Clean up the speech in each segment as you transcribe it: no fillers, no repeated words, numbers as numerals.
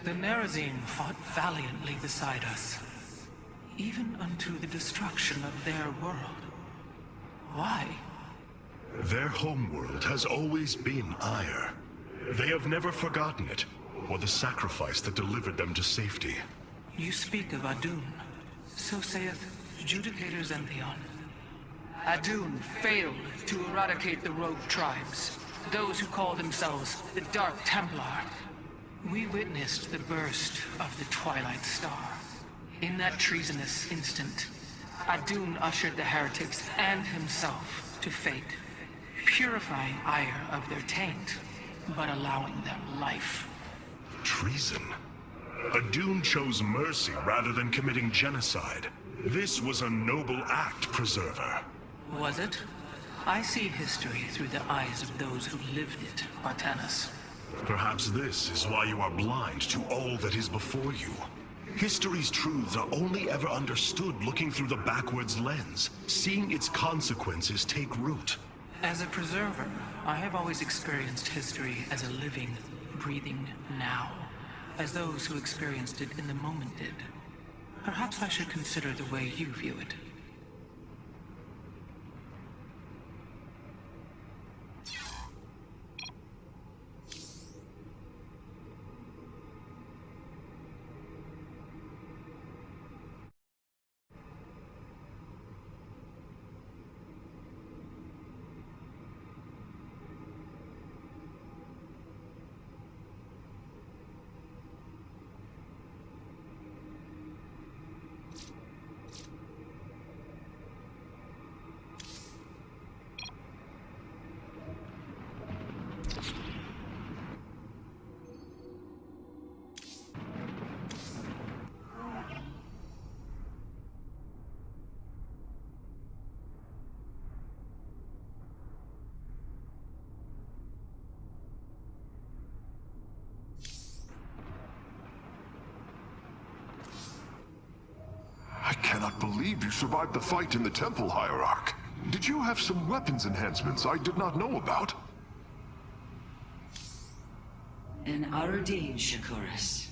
The Nerazim fought valiantly beside us, even unto the destruction of their world. Why? Their homeworld has always been Ire. They have never forgotten it, or the sacrifice that delivered them to safety. You speak of Adun. So saith Judicator Xentheon. Adun failed to eradicate the rogue tribes, those who call themselves the Dark Templar. We witnessed the burst of the Twilight Star. In that treasonous instant, Adun ushered the heretics and himself to fate, purifying Ire of their taint, but allowing them life. Treason? Adun chose mercy rather than committing genocide. This was a noble act, Preserver. Was it? I see history through the eyes of those who lived it, Artanis. Perhaps this is why you are blind to all that is before you. History's truths are only ever understood looking through the backwards lens, seeing its consequences take root. As a preserver, I have always experienced history as a living, breathing now, as those who experienced it in the moment did. Perhaps I should consider the way you view it. I cannot believe you survived the fight in the Temple, Hierarch. Did you have some weapons enhancements I did not know about? An Arudin, Shakuras.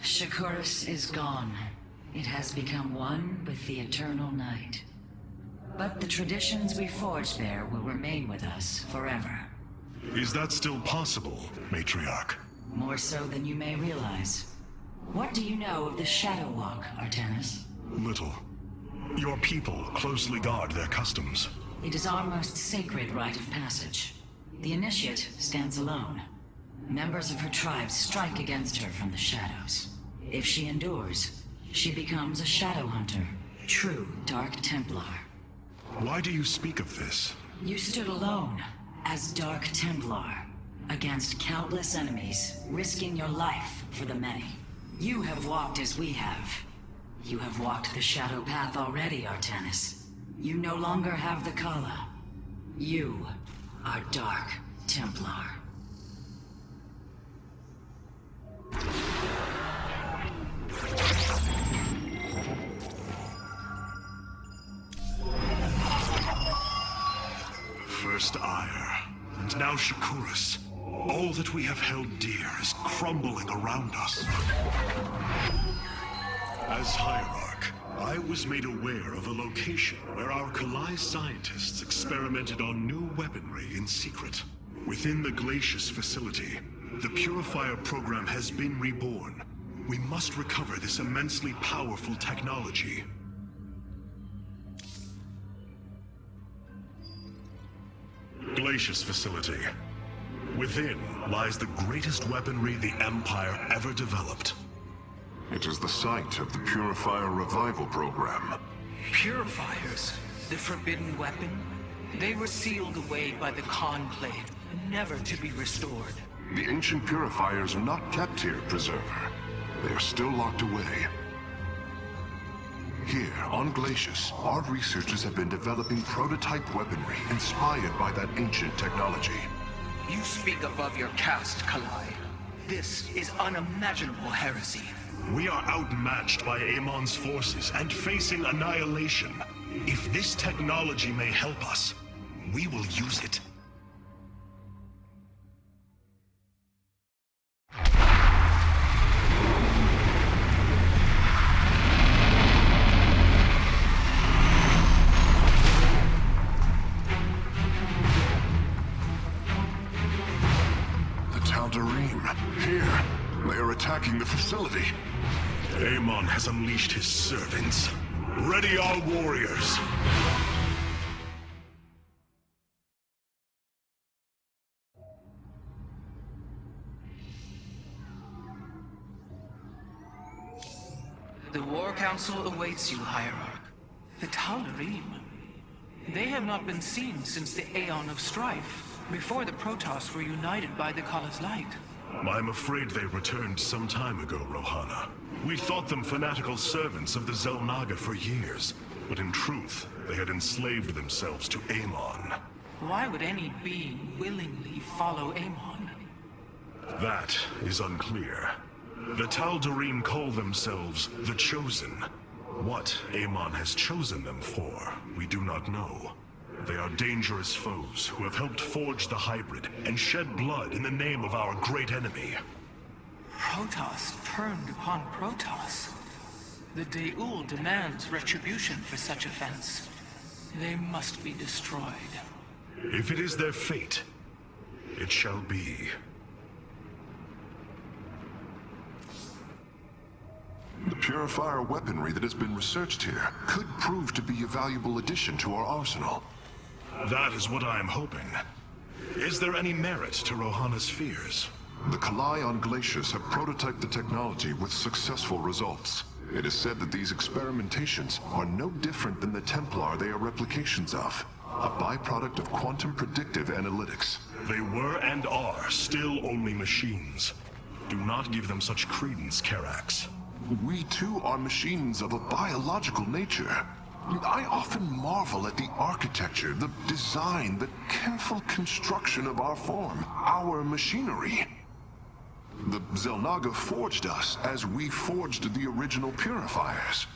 Shakuras is gone. It has become one with the eternal night. But the traditions we forged there will remain with us forever. Is that still possible, Matriarch? More so than you may realize. What do you know of the Shadow Walk, Artanis? Little. Your people closely guard their customs. It is our most sacred rite of passage. The Initiate stands alone. Members of her tribe strike against her from the shadows. If she endures, she becomes a Shadow Hunter, true Dark Templar. Why do you speak of this? You stood alone, as Dark Templar, against countless enemies, risking your life for the many. You have walked as we have. You have walked the shadow path already, Artanis. You no longer have the Kala. You are Dark Templar. First Ire, and now Shakuras. All that we have held dear is crumbling around us. As Hierarch, I was made aware of a location where our Kalai scientists experimented on new weaponry in secret. Within the Glacius facility, the Purifier program has been reborn. We must recover this immensely powerful technology. Glacius facility. Within lies the greatest weaponry the Empire ever developed. It is the site of the Purifier Revival Program. Purifiers? The forbidden weapon? They were sealed away by the Conclave, never to be restored. The ancient Purifiers are not kept here, Preserver. They are still locked away. Here, on Glacius, our researchers have been developing prototype weaponry inspired by that ancient technology. You speak above your caste, Kalai. This is unimaginable heresy. We are outmatched by Amon's forces and facing annihilation. If this technology may help us, we will use it. here. They are attacking the facility. Amon has unleashed his servants. Ready our warriors! The War Council awaits you, Hierarch. The Tal'Darim. They have not been seen since the Aeon of Strife, before the Protoss were united by the Kala's light. I'm afraid they returned some time ago, Rohana. We thought them fanatical servants of the Xel'Naga for years, but in truth, they had enslaved themselves to Amon. Why would any being willingly follow Amon? That is unclear. The Tal'Darim call themselves the Chosen. What Amon has chosen them for, we do not know. They are dangerous foes who have helped forge the hybrid and shed blood in the name of our great enemy. Protoss turned upon Protoss. The De'ul demands retribution for such offense. They must be destroyed. If it is their fate, it shall be. The purifier weaponry that has been researched here could prove to be a valuable addition to our arsenal. That is what I am hoping. Is there any merit to Rohana's fears? The Kalai on Glacius have prototyped the technology with successful results. It is said that these experimentations are no different than the Templar they are replications of, a byproduct of quantum predictive analytics. They were and are still only machines. Do not give them such credence, Karax. We too are machines of a biological nature. I often marvel at the architecture, the design, the careful construction of our form, our machinery. The Xel'Naga forged us as we forged the original purifiers.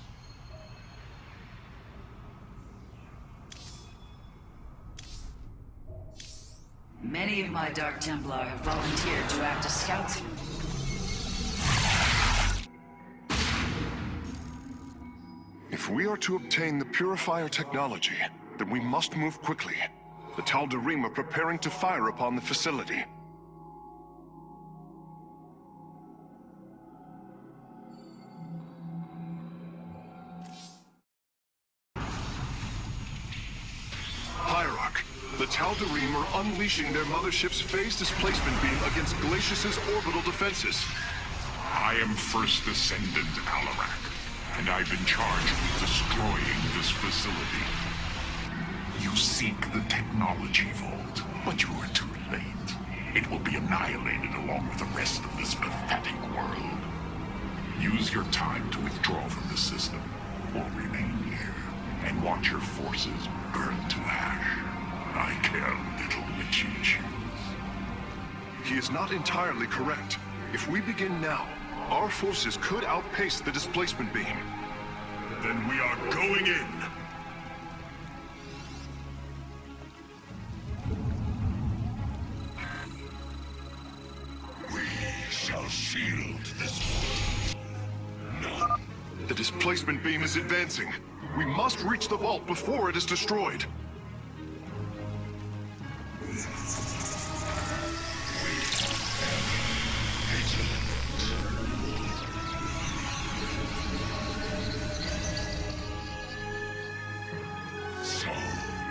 Many of my Dark Templar have volunteered to act as scouts. If we are to obtain the purifier technology, then we must move quickly. The Tal'Darim are preparing to fire upon the facility. Hierarch, the Tal'Darim are unleashing their mothership's phase displacement beam against Glacius's orbital defenses. I am First Descendant Alarak, and I've been charged with destroying this facility. You seek the technology vault, but you are too late. It will be annihilated along with the rest of this pathetic world. Use your time to withdraw from the system, or remain here, and watch your forces burn to ash. I care little which you choose. He is not entirely correct. If we begin now, our forces could outpace the displacement beam. Then we are going in! We shall shield this. None. The displacement beam is advancing. We must reach the vault before it is destroyed. So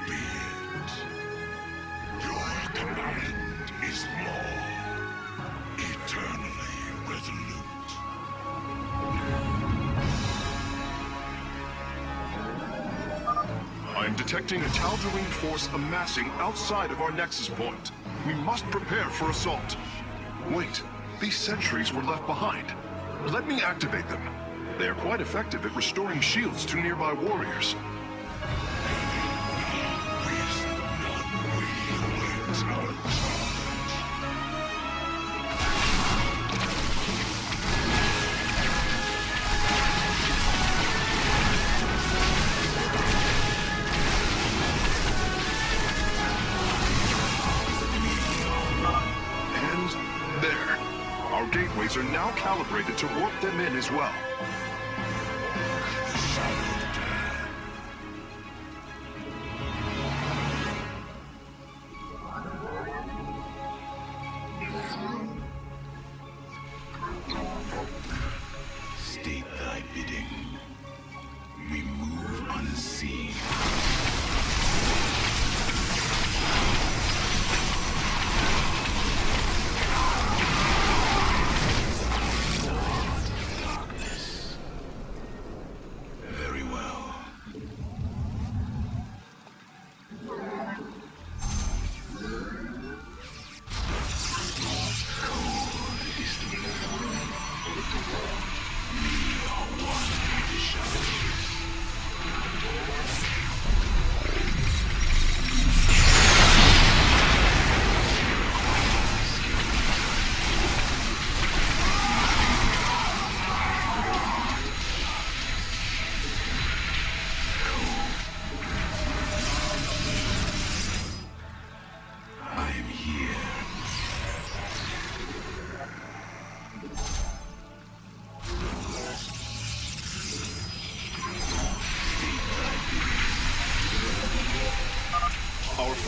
be it. Your command is law, eternally resolute. I am detecting a Tal'Darim force amassing outside of our nexus point. We must prepare for assault. Wait, these sentries were left behind. Let me activate them. They are quite effective at restoring shields to nearby warriors. And there. Our gateways are now calibrated to warp them in as well.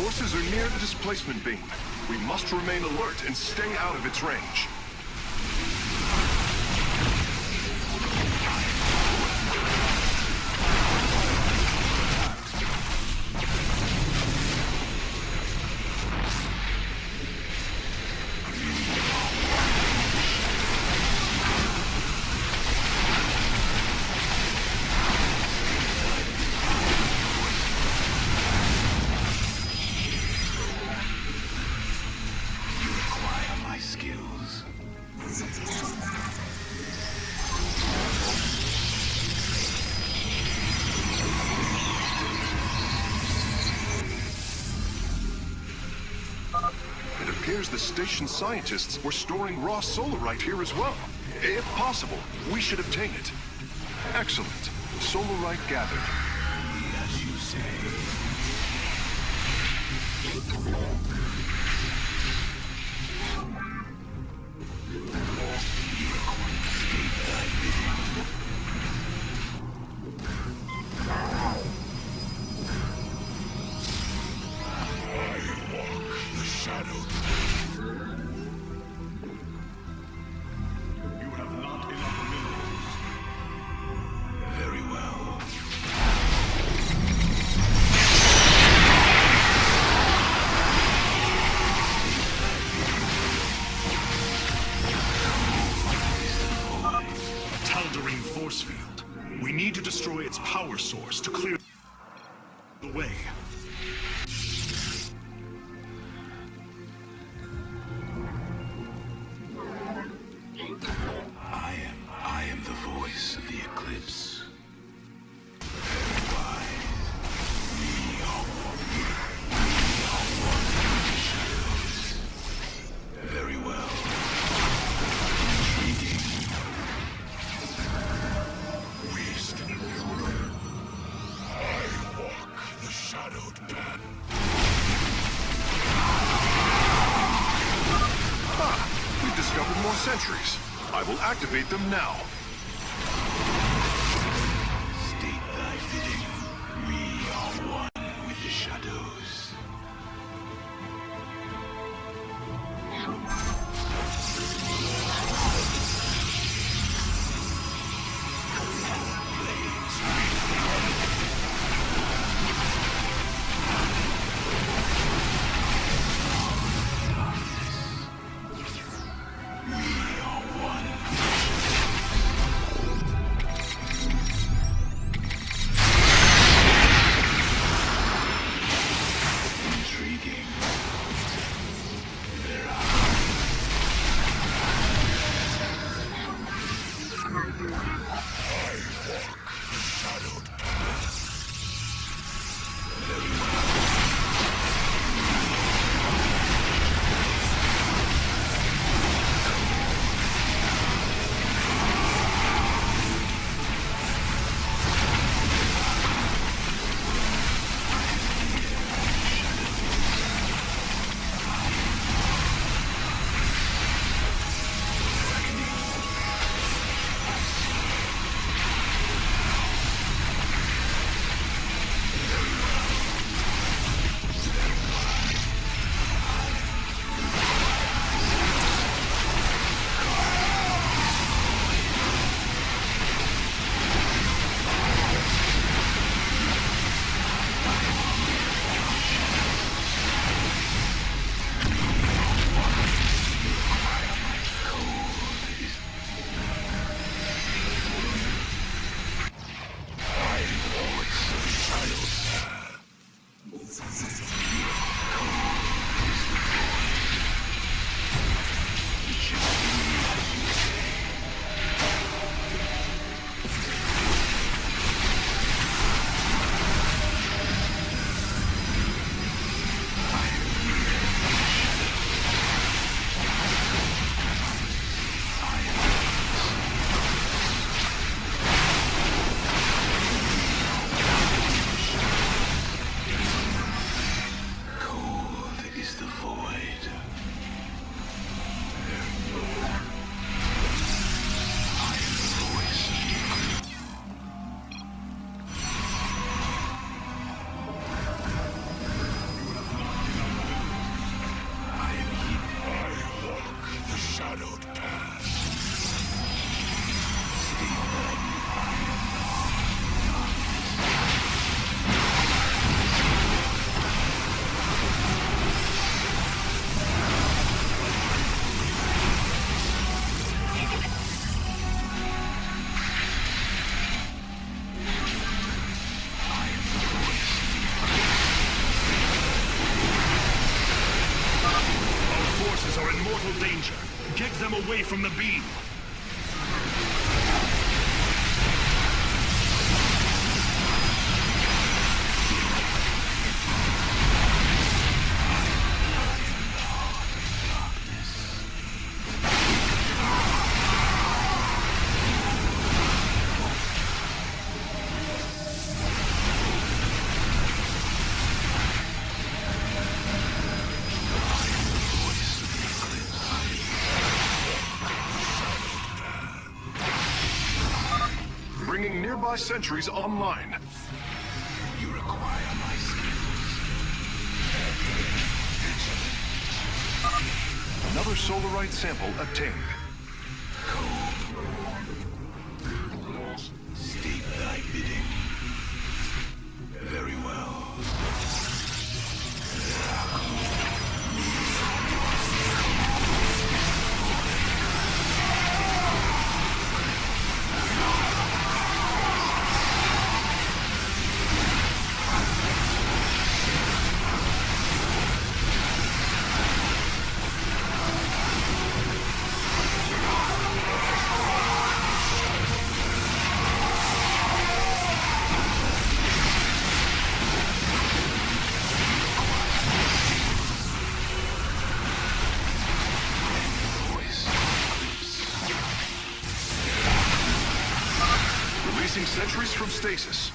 forces are near the displacement beam. We must remain alert and stay out of its range. The station scientists were storing raw solarite here as well. If possible, we should obtain it. Excellent. Solarite gathered. As you say. Power source to clear the way. I am the voice of the eclipse. Very well. Sentries. I will activate them now. State thy bidding. We are one with the shadows. from the beam! Bringing nearby sentries online. You require my skills. Another solarite sample obtained. State thy bidding. Very well. Releasing sentries from stasis.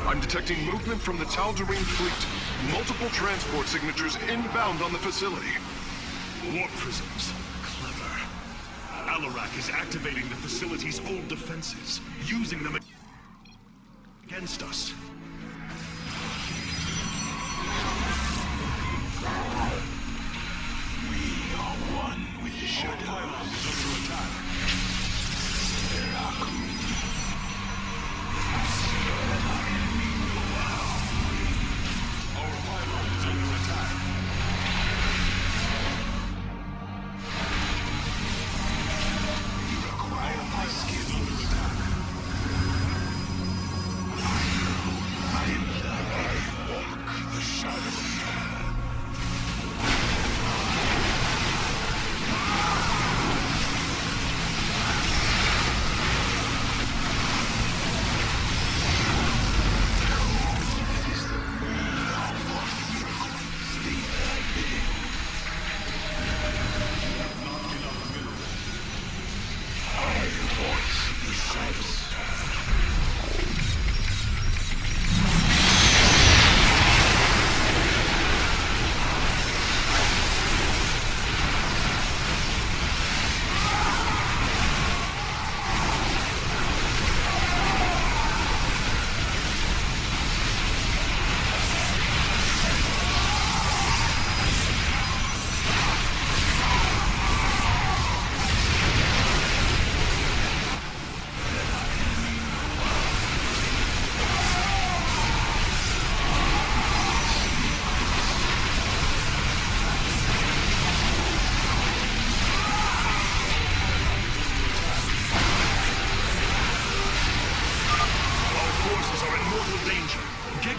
I'm detecting movement from the Tal'Darim fleet. Multiple transport signatures inbound on the facility. Warp prisms. Clever. Alarak is activating the facility's old defenses, using them against us. We are one with the shadows.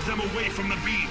Them away from the beam.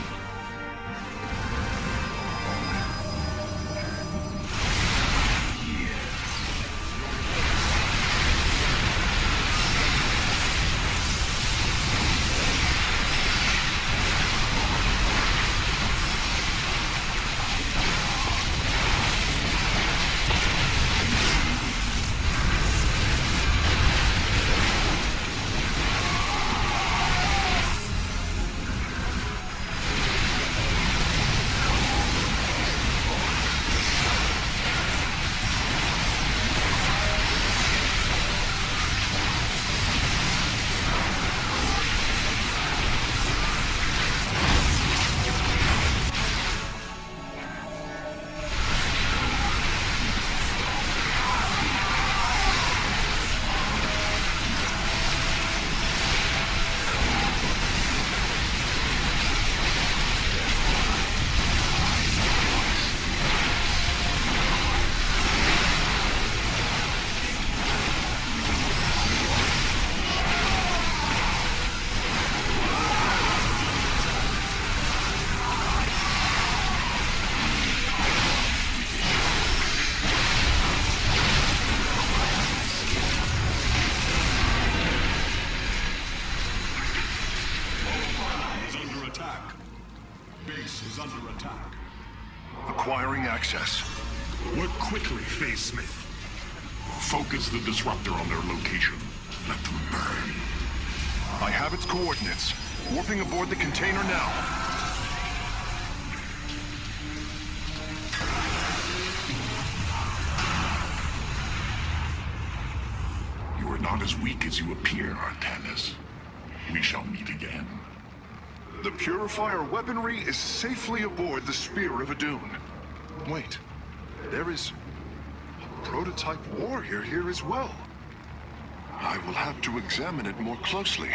under attack. Acquiring access. Work quickly, Phase Smith. Focus the disruptor on their location. Let them burn. I have its coordinates. Warping aboard the container now. You are not as weak as you appear, Artanis. We shall meet again. The Purifier weaponry is safely aboard the Spear of Adun. Wait, there is a prototype warrior here as well. I will have to examine it more closely.